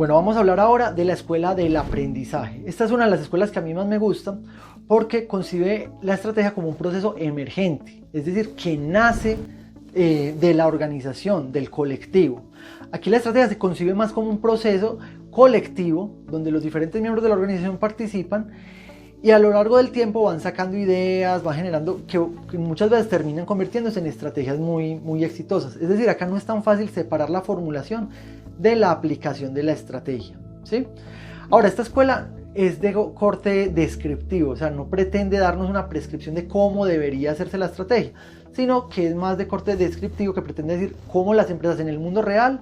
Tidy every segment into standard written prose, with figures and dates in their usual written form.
Bueno, vamos a hablar ahora de la escuela del aprendizaje. Esta es una de las escuelas que a mí más me gustan porque concibe la estrategia como un proceso emergente, es decir, que nace de la organización, del colectivo. Aquí la estrategia se concibe más como un proceso colectivo donde los diferentes miembros de la organización participan y a lo largo del tiempo van sacando ideas, van generando que muchas veces terminan convirtiéndose en estrategias muy exitosas. Es decir, acá no es tan fácil separar la formulación de la aplicación de la estrategia, ¿sí? Ahora, esta escuela es de corte descriptivo, o sea, no pretende darnos una prescripción de cómo debería hacerse la estrategia, sino que es más de corte descriptivo, que pretende decir cómo las empresas en el mundo real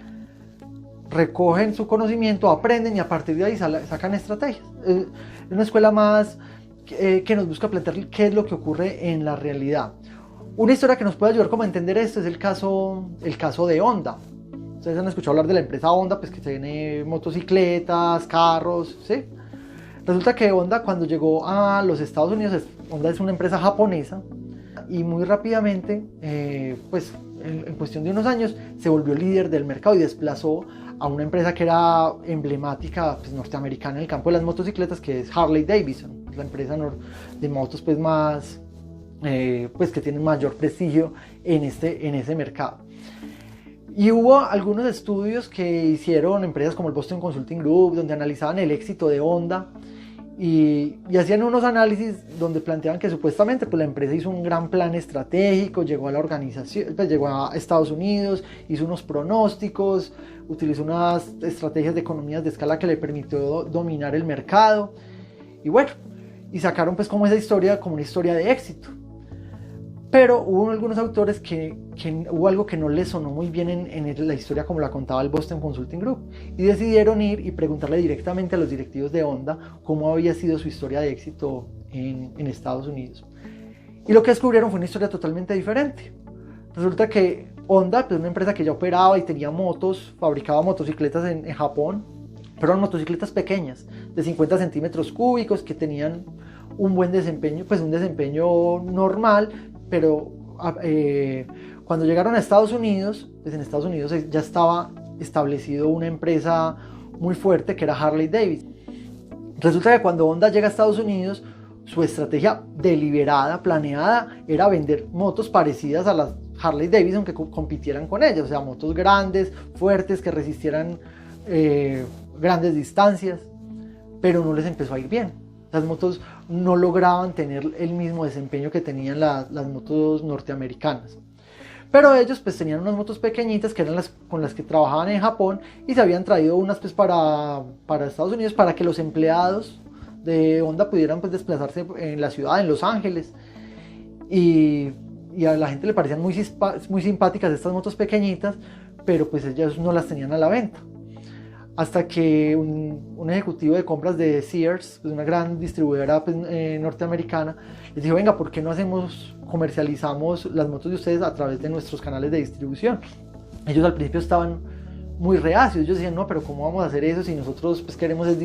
recogen su conocimiento, aprenden y a partir de ahí sacan estrategias. Es una escuela más que nos busca plantear qué es lo que ocurre en la realidad. Una historia que nos puede ayudar como a entender esto es el caso de Honda. Ustedes han escuchado hablar de la empresa Honda, pues que tiene motocicletas, carros, ¿sí? Resulta que Honda, cuando llegó a los Estados Unidos, Honda es una empresa japonesa y muy rápidamente, pues en cuestión de unos años, se volvió líder del mercado y desplazó a una empresa que era emblemática, pues, norteamericana en el campo de las motocicletas, que es Harley Davidson, la empresa de motos pues más, pues que tiene mayor prestigio en ese mercado. Y hubo algunos estudios que hicieron empresas como el Boston Consulting Group, donde analizaban el éxito de Honda y hacían unos análisis donde planteaban que supuestamente pues, la empresa hizo un gran plan estratégico, llegó a la organización, pues, llegó a Estados Unidos, hizo unos pronósticos, utilizó unas estrategias de economías de escala que le permitió dominar el mercado y bueno, y sacaron pues como esa historia como una historia de éxito. Pero hubo algunos autores que hubo algo que no les sonó muy bien en la historia como la contaba el Boston Consulting Group y decidieron ir y preguntarle directamente a los directivos de Honda cómo había sido su historia de éxito en Estados Unidos. Y lo que descubrieron fue una historia totalmente diferente. Resulta que Honda, pues una empresa que ya operaba y tenía motos, fabricaba motocicletas en Japón, pero eran motocicletas pequeñas, de 50 centímetros cúbicos, que tenían un buen desempeño, pues un desempeño normal, pero cuando llegaron a Estados Unidos, pues en Estados Unidos ya estaba establecido una empresa muy fuerte que era Harley Davidson. Resulta que cuando Honda llega a Estados Unidos, su estrategia deliberada, planeada, era vender motos parecidas a las Harley Davidson que compitieran con ellas, o sea, motos grandes, fuertes, que resistieran grandes distancias, pero no les empezó a ir bien. Las motos no lograban tener el mismo desempeño que tenían las motos norteamericanas. Pero ellos pues tenían unas motos pequeñitas que eran con las que trabajaban en Japón y se habían traído unas pues para Estados Unidos para que los empleados de Honda pudieran pues desplazarse en la ciudad, en Los Ángeles. Y a la gente le parecían muy simpáticas estas motos pequeñitas, pero pues ellos no las tenían a la venta. Hasta que un ejecutivo de compras de Sears, pues una gran distribuidora pues, norteamericana, les dijo, venga, ¿por qué no comercializamos las motos de ustedes a través de nuestros canales de distribución? Ellos al principio estaban muy reacios, ellos decían, no, pero ¿cómo vamos a hacer eso si nosotros pues, queremos es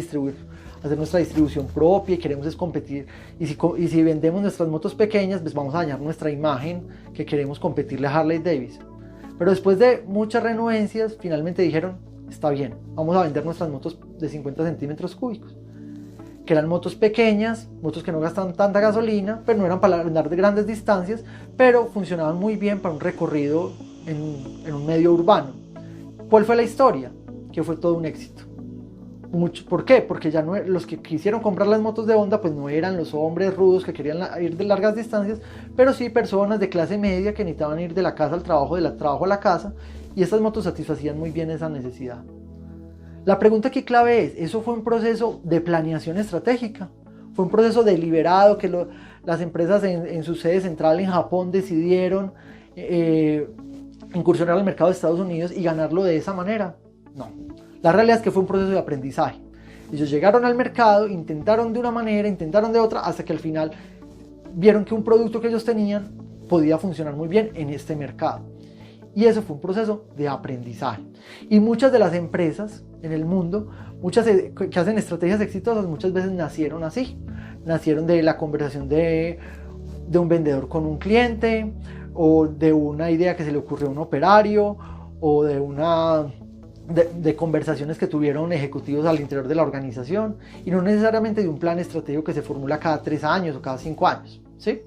hacer nuestra distribución propia y queremos es competir? Y si vendemos nuestras motos pequeñas, pues vamos a dañar nuestra imagen que queremos competirle a Harley Davidson. Pero después de muchas renuencias, finalmente dijeron, está bien, vamos a vender nuestras motos de 50 centímetros cúbicos, que eran motos pequeñas, motos que no gastan tanta gasolina, pero no eran para andar de grandes distancias, pero funcionaban muy bien para un recorrido en un medio urbano. ¿Cuál fue la historia? Que fue todo un éxito. ¿Por qué? Porque ya no, los que quisieron comprar las motos de Honda pues no eran los hombres rudos que querían ir de largas distancias, pero sí personas de clase media que necesitaban ir de la casa al trabajo, del trabajo a la casa, y estas motos satisfacían muy bien esa necesidad. La pregunta aquí clave es, ¿eso fue un proceso de planeación estratégica? ¿Fue un proceso deliberado que las empresas en su sede central en Japón decidieron incursionar al mercado de Estados Unidos y ganarlo de esa manera? No. La realidad es que fue un proceso de aprendizaje. Ellos llegaron al mercado, intentaron de una manera, intentaron de otra, hasta que al final vieron que un producto que ellos tenían podía funcionar muy bien en este mercado. Y eso fue un proceso de aprendizaje. Y muchas de las empresas en el mundo, muchas que hacen estrategias exitosas, muchas veces nacieron así. Nacieron de la conversación de un vendedor con un cliente, o de una idea que se le ocurrió a un operario, o de una de conversaciones que tuvieron ejecutivos al interior de la organización y no necesariamente de un plan estratégico que se formula cada 3 años o cada 5 años, ¿sí?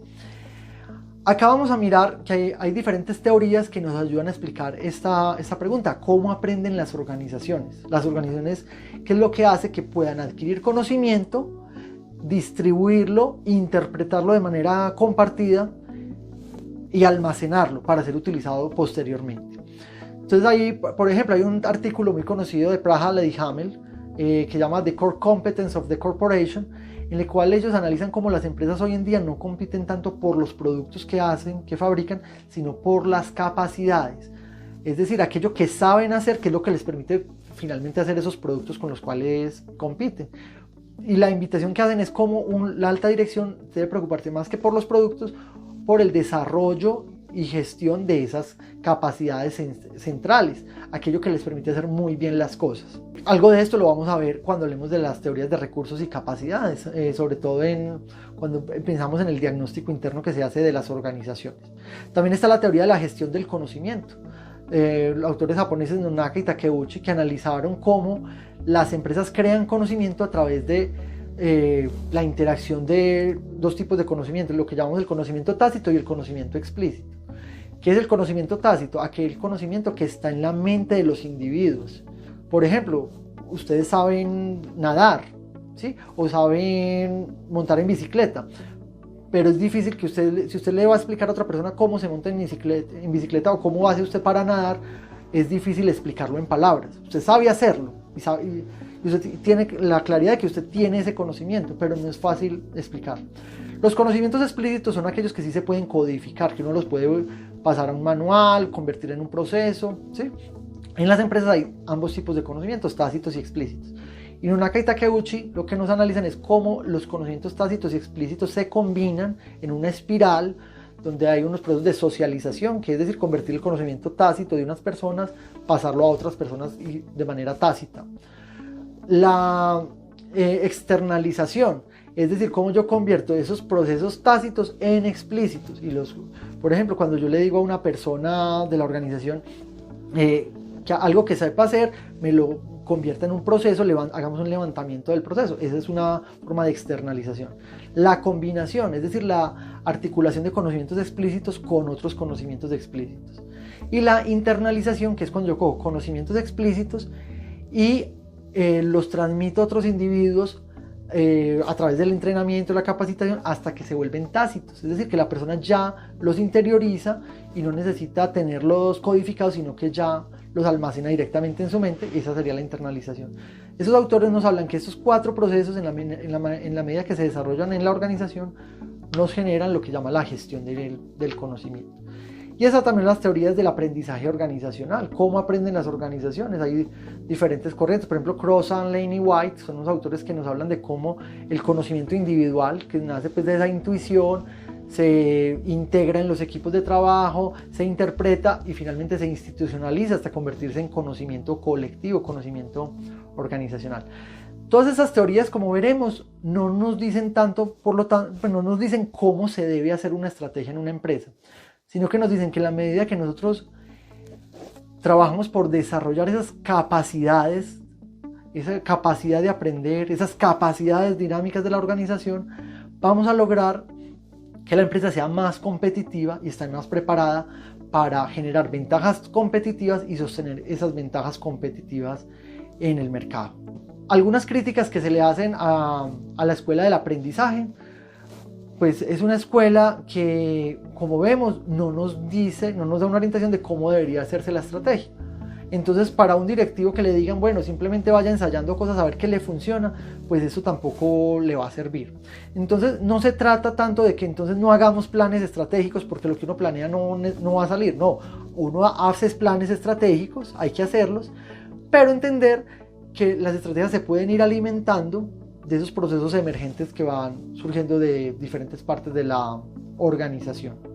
Acá vamos a mirar que hay diferentes teorías que nos ayudan a explicar esta pregunta: ¿cómo aprenden las organizaciones? Las organizaciones, ¿qué es lo que hace que puedan adquirir conocimiento, distribuirlo, interpretarlo de manera compartida y almacenarlo para ser utilizado posteriormente? Entonces ahí, por ejemplo, hay un artículo muy conocido de Praha Lady Hamel que se llama The Core Competence of the Corporation, en el cual ellos analizan cómo las empresas hoy en día no compiten tanto por los productos que hacen, que fabrican, sino por las capacidades. Es decir, aquello que saben hacer, que es lo que les permite finalmente hacer esos productos con los cuales compiten. Y la invitación que hacen es cómo la alta dirección debe preocuparse más que por los productos, por el desarrollo y gestión de esas capacidades centrales, aquello que les permite hacer muy bien las cosas. Algo de esto lo vamos a ver cuando hablemos de las teorías de recursos y capacidades, sobre todo cuando pensamos en el diagnóstico interno que se hace de las organizaciones. También está la teoría de la gestión del conocimiento. Los autores japoneses Nonaka y Takeuchi, que analizaron cómo las empresas crean conocimiento a través de la interacción de dos tipos de conocimiento, lo que llamamos el conocimiento tácito y el conocimiento explícito. ¿Qué es el conocimiento tácito? Aquel conocimiento que está en la mente de los individuos. Por ejemplo, ustedes saben nadar, ¿sí? O saben montar en bicicleta, pero es difícil que si usted le va a explicar a otra persona cómo se monta en bicicleta o cómo hace usted para nadar, es difícil explicarlo en palabras. Usted sabe hacerlo y usted tiene la claridad de que usted tiene ese conocimiento, pero no es fácil explicarlo. Los conocimientos explícitos son aquellos que sí se pueden codificar, que uno los puede pasar a un manual, convertir en un proceso, ¿sí? En las empresas hay ambos tipos de conocimientos, tácitos y explícitos. Y Nonaka y Takeuchi lo que nos analizan es cómo los conocimientos tácitos y explícitos se combinan en una espiral donde hay unos procesos de socialización, que es decir, convertir el conocimiento tácito de unas personas, pasarlo a otras personas de manera tácita. La externalización, es decir, cómo yo convierto esos procesos tácitos en explícitos. Por ejemplo, cuando yo le digo a una persona de la organización que algo que sepa hacer, me lo convierta en un proceso, hagamos un levantamiento del proceso. Esa es una forma de externalización. La combinación, es decir, la articulación de conocimientos explícitos con otros conocimientos explícitos. Y la internalización, que es cuando yo cojo conocimientos explícitos y los transmito a otros individuos a través del entrenamiento, la capacitación, hasta que se vuelven tácitos. Es decir, que la persona ya los interioriza y no necesita tenerlos codificados, sino que ya los almacena directamente en su mente, y esa sería la internalización. Esos autores nos hablan que estos 4 procesos, en la medida que se desarrollan en la organización, nos generan lo que llama la gestión del conocimiento. Y esas también las teorías del aprendizaje organizacional. ¿Cómo aprenden las organizaciones? Hay diferentes corrientes. Por ejemplo, Crossan, Lane y White son los autores que nos hablan de cómo el conocimiento individual, que nace pues de esa intuición, se integra en los equipos de trabajo, se interpreta y finalmente se institucionaliza hasta convertirse en conocimiento colectivo, conocimiento organizacional. Todas esas teorías, como veremos, no nos dicen tanto, no nos dicen cómo se debe hacer una estrategia en una empresa, sino que nos dicen que en la medida que nosotros trabajamos por desarrollar esas capacidades, esa capacidad de aprender, esas capacidades dinámicas de la organización, vamos a lograr que la empresa sea más competitiva y esté más preparada para generar ventajas competitivas y sostener esas ventajas competitivas en el mercado. Algunas críticas que se le hacen a la escuela del aprendizaje: pues es una escuela que, como vemos, no nos da una orientación de cómo debería hacerse la estrategia. Entonces, para un directivo que le digan, bueno, simplemente vaya ensayando cosas a ver qué le funciona, pues eso tampoco le va a servir. Entonces, no se trata tanto de que entonces no hagamos planes estratégicos porque lo que uno planea no va a salir. No, uno hace planes estratégicos, hay que hacerlos, pero entender que las estrategias se pueden ir alimentando de esos procesos emergentes que van surgiendo de diferentes partes de la organización.